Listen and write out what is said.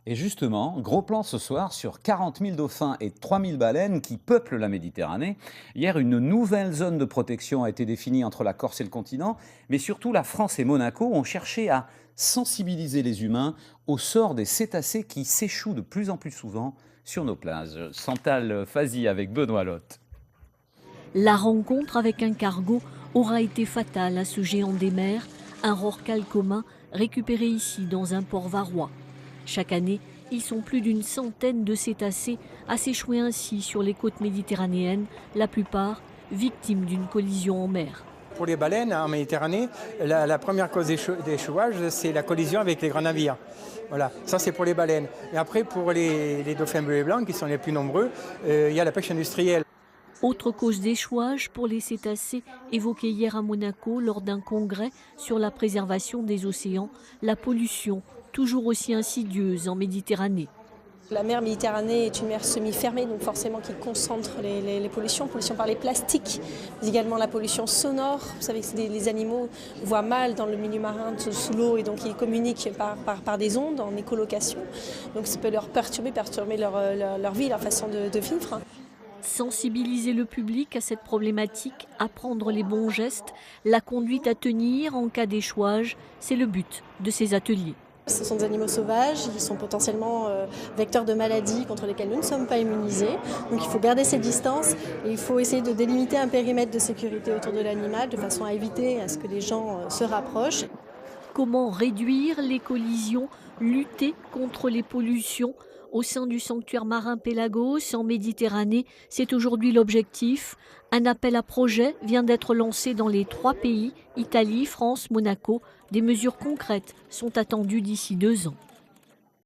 Et justement, gros plan ce soir sur 40 000 dauphins et 3 000 baleines qui peuplent la Méditerranée. Hier, une nouvelle zone de protection a été définie entre la Corse et le continent, mais surtout la France et Monaco ont cherché à sensibiliser les humains au sort des cétacés qui s'échouent de plus en plus souvent sur nos plages. Santal Fazi avec Benoît Lotte. La rencontre avec un cargo aura été fatale à ce géant des mers, un rorqual commun récupéré ici dans un port varois. Chaque année, ils sont plus d'une centaine de cétacés à s'échouer ainsi sur les côtes méditerranéennes, la plupart victimes d'une collision en mer. Pour les baleines en Méditerranée, la première cause d'échouage, c'est la collision avec les grands navires. Voilà, ça c'est pour les baleines. Et après, pour les dauphins bleus et blancs, qui sont les plus nombreux, il y a la pêche industrielle. Autre cause d'échouage pour les cétacés évoquée hier à Monaco lors d'un congrès sur la préservation des océans, la pollution, toujours aussi insidieuse en Méditerranée. La mer Méditerranée est une mer semi-fermée, donc forcément qui concentre les pollutions par les plastiques, mais également la pollution sonore. Vous savez que les animaux voient mal dans le milieu marin sous l'eau et donc ils communiquent par des ondes en écholocation. Donc ça peut leur perturber leur vie, leur façon de vivre. Sensibiliser le public à cette problématique, apprendre les bons gestes, la conduite à tenir en cas d'échouage, c'est le but de ces ateliers. Ce sont des animaux sauvages, ils sont potentiellement vecteurs de maladies contre lesquelles nous ne sommes pas immunisés. Donc il faut garder ces distances et il faut essayer de délimiter un périmètre de sécurité autour de l'animal de façon à éviter à ce que les gens se rapprochent. Comment réduire les collisions, lutter contre les pollutions au sein du sanctuaire marin Pélagos en Méditerranée, c'est aujourd'hui l'objectif. Un appel à projet vient d'être lancé dans les 3 pays, Italie, France, Monaco. Des mesures concrètes sont attendues d'ici 2 ans.